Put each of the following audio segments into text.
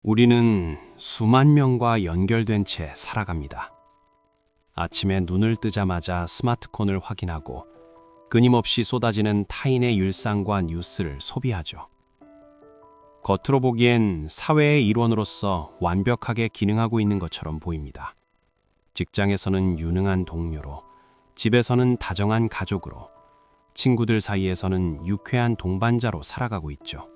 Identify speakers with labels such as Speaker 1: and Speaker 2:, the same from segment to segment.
Speaker 1: 우리는 수만 명과 연결된 채 살아갑니다. 아침에 눈을 뜨자마자 스마트폰을 확인하고 끊임없이 쏟아지는 타인의 일상과 뉴스를 소비하죠. 겉으로 보기엔 사회의 일원으로서 완벽하게 기능하고 있는 것처럼 보입니다. 직장에서는 유능한 동료로, 집에서는 다정한 가족으로, 친구들 사이에서는 유쾌한 동반자로 살아가고 있죠.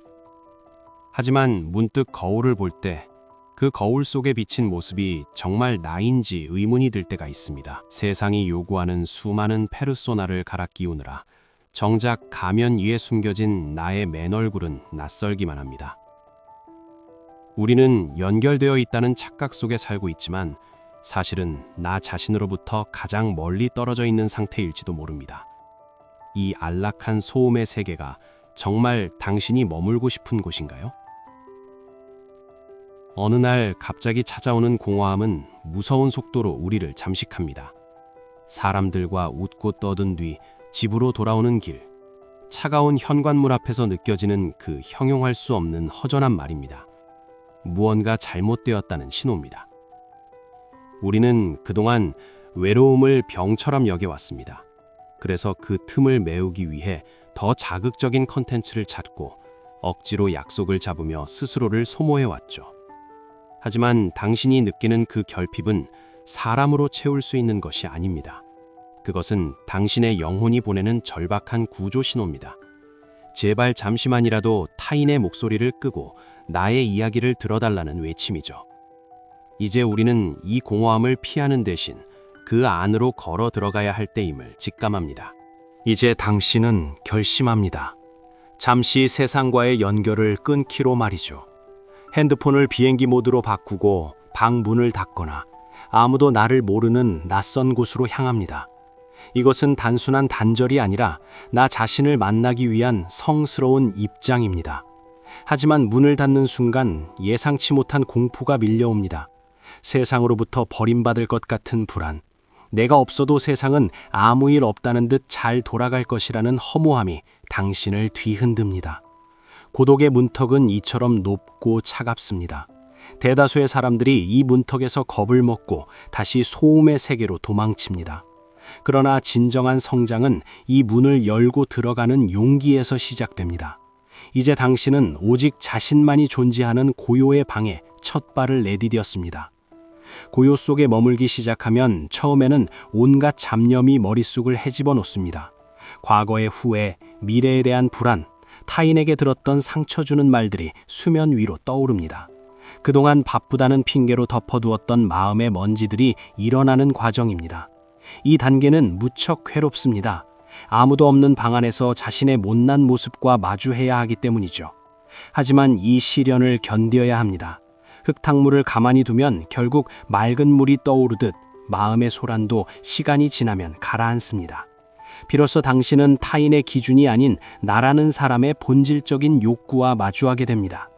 Speaker 1: 하지만 문득 거울을 볼 때 그 거울 속에 비친 모습이 정말 나인지 의문이 들 때가 있습니다. 세상이 요구하는 수많은 페르소나를 갈아 끼우느라 정작 가면 위에 숨겨진 나의 맨 얼굴은 낯설기만 합니다. 우리는 연결되어 있다는 착각 속에 살고 있지만 사실은 나 자신으로부터 가장 멀리 떨어져 있는 상태일지도 모릅니다. 이 안락한 소음의 세계가 정말 당신이 머물고 싶은 곳인가요? 어느 날 갑자기 찾아오는 공허함은 무서운 속도로 우리를 잠식합니다. 사람들과 웃고 떠든 뒤 집으로 돌아오는 길, 차가운 현관문 앞에서 느껴지는 그 형용할 수 없는 허전한 말입니다. 무언가 잘못되었다는 신호입니다. 우리는 그동안 외로움을 병처럼 여겨왔습니다. 그래서 그 틈을 메우기 위해 더 자극적인 컨텐츠를 찾고 억지로 약속을 잡으며 스스로를 소모해왔죠. 하지만 당신이 느끼는 그 결핍은 사람으로 채울 수 있는 것이 아닙니다. 그것은 당신의 영혼이 보내는 절박한 구조 신호입니다. 제발 잠시만이라도 타인의 목소리를 끄고 나의 이야기를 들어달라는 외침이죠. 이제 우리는 이 공허함을 피하는 대신 그 안으로 걸어 들어가야 할 때임을 직감합니다. 이제 당신은 결심합니다. 잠시 세상과의 연결을 끊기로 말이죠. 핸드폰을 비행기 모드로 바꾸고 방 문을 닫거나 아무도 나를 모르는 낯선 곳으로 향합니다. 이것은 단순한 단절이 아니라 나 자신을 만나기 위한 성스러운 입장입니다. 하지만 문을 닫는 순간 예상치 못한 공포가 밀려옵니다. 세상으로부터 버림받을 것 같은 불안, 내가 없어도 세상은 아무 일 없다는 듯 잘 돌아갈 것이라는 허무함이 당신을 뒤흔듭니다. 고독의 문턱은 이처럼 높고 차갑습니다. 대다수의 사람들이 이 문턱에서 겁을 먹고 다시 소음의 세계로 도망칩니다. 그러나 진정한 성장은 이 문을 열고 들어가는 용기에서 시작됩니다. 이제 당신은 오직 자신만이 존재하는 고요의 방에 첫 발을 내디뎠습니다. 고요 속에 머물기 시작하면 처음에는 온갖 잡념이 머릿속을 헤집어 놓습니다. 과거의 후회, 미래에 대한 불안, 타인에게 들었던 상처 주는 말들이 수면 위로 떠오릅니다. 그동안 바쁘다는 핑계로 덮어두었던 마음의 먼지들이 일어나는 과정입니다. 이 단계는 무척 괴롭습니다. 아무도 없는 방 안에서 자신의 못난 모습과 마주해야 하기 때문이죠. 하지만 이 시련을 견뎌야 합니다. 흙탕물을 가만히 두면 결국 맑은 물이 떠오르듯 마음의 소란도 시간이 지나면 가라앉습니다. 비로소 당신은 타인의 기준이 아닌 나라는 사람의 본질적인 욕구와 마주하게 됩니다.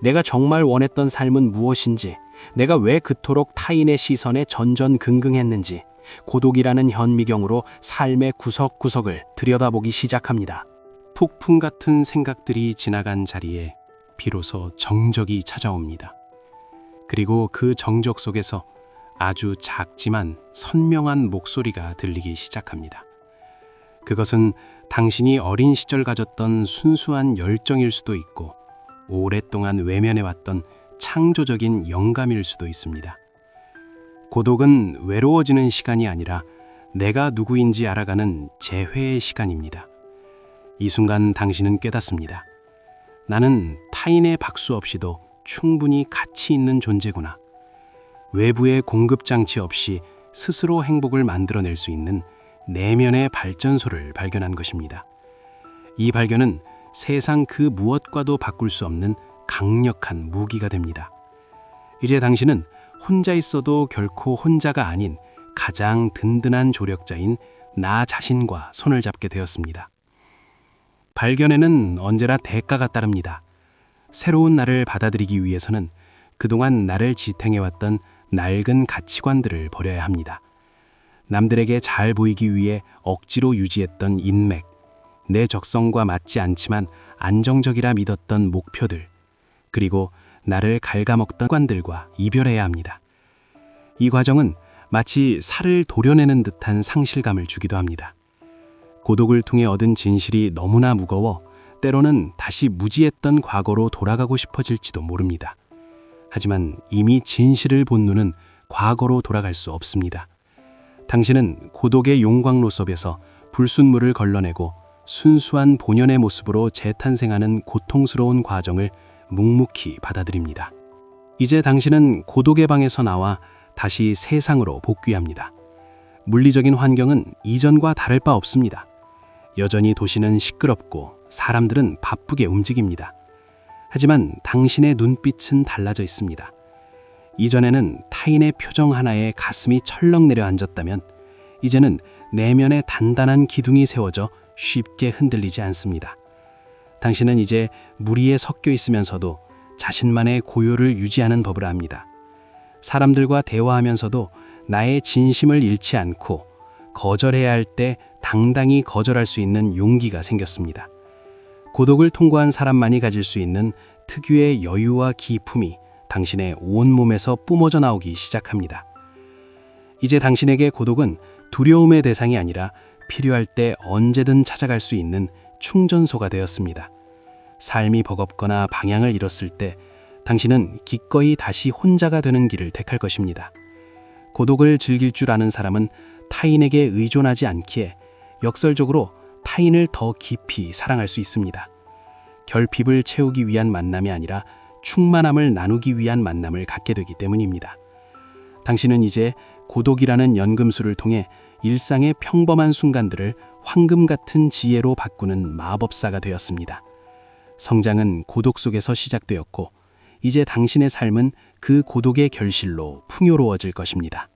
Speaker 1: 내가 정말 원했던 삶은 무엇인지, 내가 왜 그토록 타인의 시선에 전전긍긍했는지, 고독이라는 현미경으로 삶의 구석구석을 들여다보기 시작합니다. 폭풍 같은 생각들이 지나간 자리에 비로소 정적이 찾아옵니다. 그리고 그 정적 속에서 아주 작지만 선명한 목소리가 들리기 시작합니다. 그것은 당신이 어린 시절 가졌던 순수한 열정일 수도 있고 오랫동안 외면해왔던 창조적인 영감일 수도 있습니다. 고독은 외로워지는 시간이 아니라 내가 누구인지 알아가는 재회의 시간입니다. 이 순간 당신은 깨닫습니다. 나는 타인의 박수 없이도 충분히 가치 있는 존재구나. 외부의 공급장치 없이 스스로 행복을 만들어낼 수 있는 내면의 발전소를 발견한 것입니다. 이 발견은 세상 그 무엇과도 바꿀 수 없는 강력한 무기가 됩니다. 이제 당신은 혼자 있어도 결코 혼자가 아닌 가장 든든한 조력자인 나 자신과 손을 잡게 되었습니다. 발견에는 언제나 대가가 따릅니다. 새로운 나를 받아들이기 위해서는 그동안 나를 지탱해왔던 낡은 가치관들을 버려야 합니다. 남들에게 잘 보이기 위해 억지로 유지했던 인맥, 내 적성과 맞지 않지만 안정적이라 믿었던 목표들, 그리고 나를 갉아먹던 습관들과 이별해야 합니다. 이 과정은 마치 살을 도려내는 듯한 상실감을 주기도 합니다. 고독을 통해 얻은 진실이 너무나 무거워 때로는 다시 무지했던 과거로 돌아가고 싶어질지도 모릅니다. 하지만 이미 진실을 본 눈은 과거로 돌아갈 수 없습니다. 당신은 고독의 용광로 속에서 불순물을 걸러내고 순수한 본연의 모습으로 재탄생하는 고통스러운 과정을 묵묵히 받아들입니다. 이제 당신은 고독의 방에서 나와 다시 세상으로 복귀합니다. 물리적인 환경은 이전과 다를 바 없습니다. 여전히 도시는 시끄럽고 사람들은 바쁘게 움직입니다. 하지만 당신의 눈빛은 달라져 있습니다. 이전에는 타인의 표정 하나에 가슴이 철렁 내려앉았다면 이제는 내면에 단단한 기둥이 세워져 쉽게 흔들리지 않습니다. 당신은 이제 무리에 섞여 있으면서도 자신만의 고요를 유지하는 법을 압니다. 사람들과 대화하면서도 나의 진심을 잃지 않고 거절해야 할 때 당당히 거절할 수 있는 용기가 생겼습니다. 고독을 통과한 사람만이 가질 수 있는 특유의 여유와 기품이 당신의 온몸에서 뿜어져 나오기 시작합니다. 이제 당신에게 고독은 두려움의 대상이 아니라 필요할 때 언제든 찾아갈 수 있는 충전소가 되었습니다. 삶이 버겁거나 방향을 잃었을 때 당신은 기꺼이 다시 혼자가 되는 길을 택할 것입니다. 고독을 즐길 줄 아는 사람은 타인에게 의존하지 않기에 역설적으로 타인을 더 깊이 사랑할 수 있습니다. 결핍을 채우기 위한 만남이 아니라 충만함을 나누기 위한 만남을 갖게 되기 때문입니다. 당신은 이제 고독이라는 연금술을 통해 일상의 평범한 순간들을 황금 같은 지혜로 바꾸는 마법사가 되었습니다. 성장은 고독 속에서 시작되었고 이제 당신의 삶은 그 고독의 결실로 풍요로워질 것입니다.